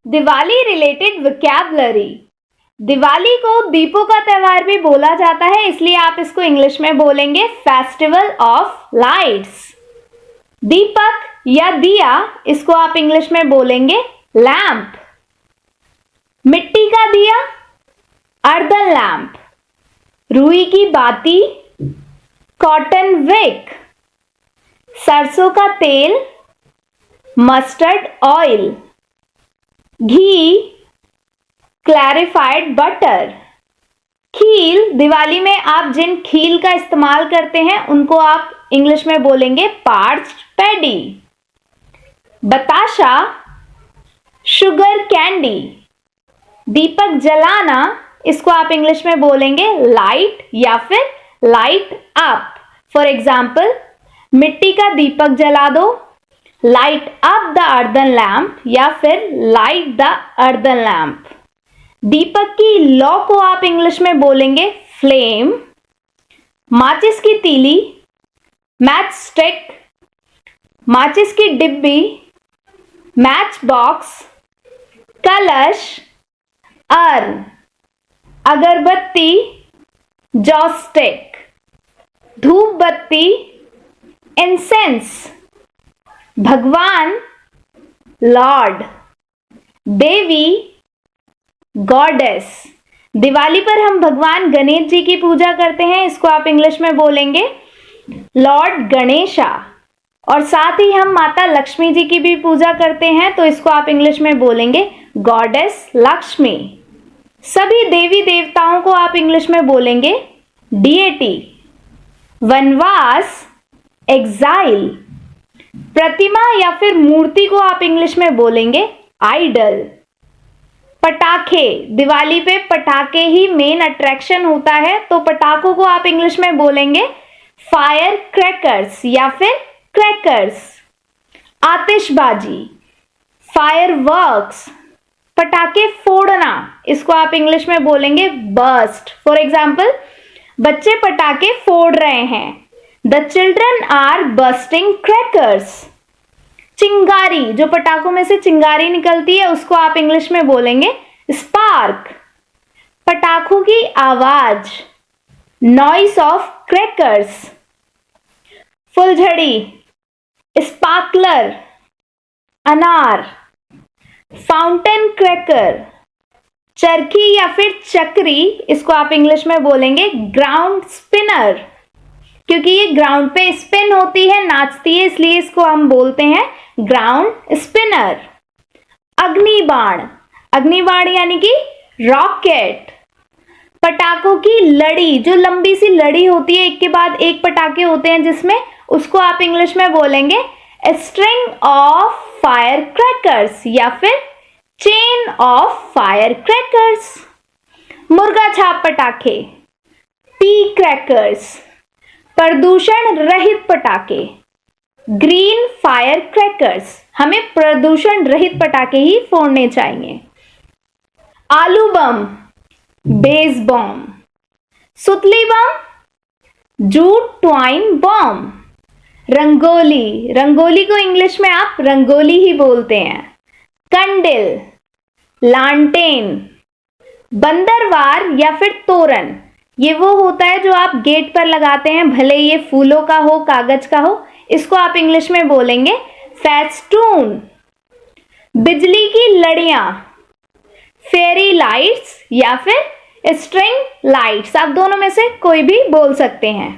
Diwali related vocabulary. Diwali को दीपों का त्योहार भी बोला जाता है, इसलिए आप इसको इंग्लिश में बोलेंगे फेस्टिवल ऑफ लाइट्स। दीपक या दिया, इसको आप इंग्लिश में बोलेंगे लैंप। मिट्टी का दिया, अर्दन लैंप। रुई की बाती, कॉटन विक। सरसों का तेल, मस्टर्ड ऑयल। घी, क्लैरिफाइड बटर। खील, दिवाली में आप जिन खील का इस्तेमाल करते हैं उनको आप इंग्लिश में बोलेंगे पार्च्ड पैडी। बताशा, शुगर कैंडी। दीपक जलाना, इसको आप इंग्लिश में बोलेंगे लाइट या फिर लाइट अप। फॉर एग्जाम्पल, मिट्टी का दीपक जला दो, light up the earthen lamp या फिर लाइट द अर्दन लैम्प। दीपक की लौ को आप इंग्लिश में बोलेंगे फ्लेम। माचिस की तीली, मैच स्टिक। माचिस की डिब्बी, मैच बॉक्स। कलश, अर्न। अगरबत्ती, जॉ स्टिक। धूप बत्ती, इंसेंस। भगवान, लॉर्ड। देवी, गॉडेस। दिवाली पर हम भगवान गणेश जी की पूजा करते हैं, इसको आप इंग्लिश में बोलेंगे लॉर्ड गणेशा। और साथ ही हम माता लक्ष्मी जी की भी पूजा करते हैं, तो इसको आप इंग्लिश में बोलेंगे गॉडेस लक्ष्मी। सभी देवी देवताओं को आप इंग्लिश में बोलेंगे डीएटी। वनवास, एग्जाइल। प्रतिमा या फिर मूर्ति को आप इंग्लिश में बोलेंगे आइडल। पटाखे, दिवाली पे पटाखे ही मेन अट्रैक्शन होता है, तो पटाखों को आप इंग्लिश में बोलेंगे फायर क्रैकर्स या फिर क्रैकर्स। आतिशबाजी, फायरवर्क्स। पटाखे फोड़ना, इसको आप इंग्लिश में बोलेंगे बर्स्ट। फॉर एग्जाम्पल, बच्चे पटाखे फोड़ रहे हैं, the children are bursting crackers. चिंगारी, जो पटाखों में से चिंगारी निकलती है, उसको आप इंग्लिश में बोलेंगे स्पार्क। पटाखों की आवाज, नॉइस ऑफ क्रैकर्स। फुलझड़ी, स्पार्कलर, अनार। फाउंटेन क्रैकर, चरखी या फिर चक्री, इसको आप इंग्लिश में बोलेंगे ग्राउंड स्पिनर, क्योंकि ये ग्राउंड पे स्पिन होती है, नाचती है, इसलिए इसको हम बोलते हैं ग्राउंड स्पिनर। अग्निबाण, अग्निबाण यानी कि रॉकेट। पटाखों की लड़ी, जो लंबी सी लड़ी होती है, एक के बाद एक पटाखे होते हैं जिसमें, उसको आप इंग्लिश में बोलेंगे a string of fire crackers या फिर चेन ऑफ फायर क्रैकर्स। मुर्गा छाप पटाखे, पी क्रैकर्स। प्रदूषण रहित पटाखे, ग्रीन फायर क्रैकर्स। हमें प्रदूषण रहित पटाखे ही फोड़ने चाहिए। आलू बम, बेस बॉम्ब। सुतली बम, jute twine bomb. Rangoli, rangoli को इंग्लिश में आप रंगोली ही बोलते हैं। कंडिल, लांटेन। बंदरवार या फिर तोरण, ये वो होता है जो आप गेट पर लगाते हैं, भले ये फूलों का हो, कागज का हो, इसको आप इंग्लिश में बोलेंगे फेस्टून। बिजली की लड़ियां, फेरी लाइट्स या फिर स्ट्रिंग लाइट्स, आप दोनों में से कोई भी बोल सकते हैं।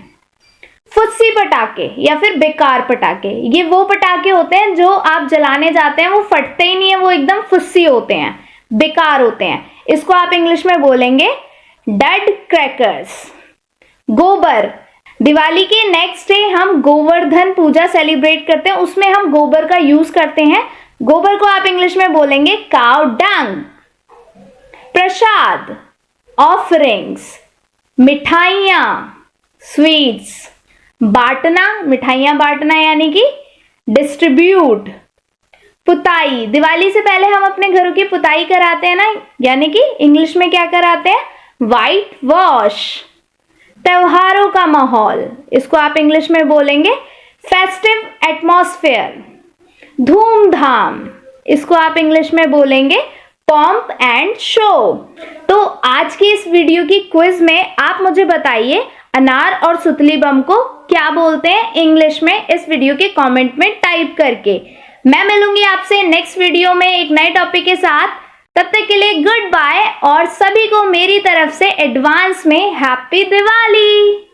फुस्सी पटाखे या फिर बेकार पटाखे, ये वो पटाखे होते हैं जो आप जलाने जाते हैं, वो फटते ही नहीं है, वो एकदम फुस्सी होते हैं, बेकार होते हैं, इसको आप इंग्लिश में बोलेंगे डेड क्रैकर्स। गोबर, दिवाली के नेक्स्ट डे हम गोवर्धन पूजा सेलिब्रेट करते हैं, उसमें हम गोबर का यूज करते हैं, गोबर को आप इंग्लिश में बोलेंगे काउ डंग। प्रसाद, ऑफरिंग्स। मिठाइयाँ, स्वीट्स। बांटना, मिठाइयाँ बांटना यानी कि डिस्ट्रीब्यूट। पुताई, दिवाली से पहले हम अपने घरों की पुताई कराते हैं ना, यानी कि इंग्लिश में क्या कराते हैं, व्हाइट वॉश। त्योहारों का माहौल, इसको आप इंग्लिश में बोलेंगे फेस्टिव एटमॉस्फेयर, धूमधाम, इसको आप इंग्लिश में बोलेंगे पॉम्प एंड शो। तो आज की इस वीडियो की क्विज में आप मुझे बताइए अनार और सुतली बम को क्या बोलते हैं इंग्लिश में, इस वीडियो के कमेंट में टाइप करके। मैं मिलूंगी आपसे नेक्स्ट वीडियो में एक नए टॉपिक के साथ। तब तक के लिए गुड बाय और सभी को मेरी तरफ से एडवांस में हैप्पी दिवाली।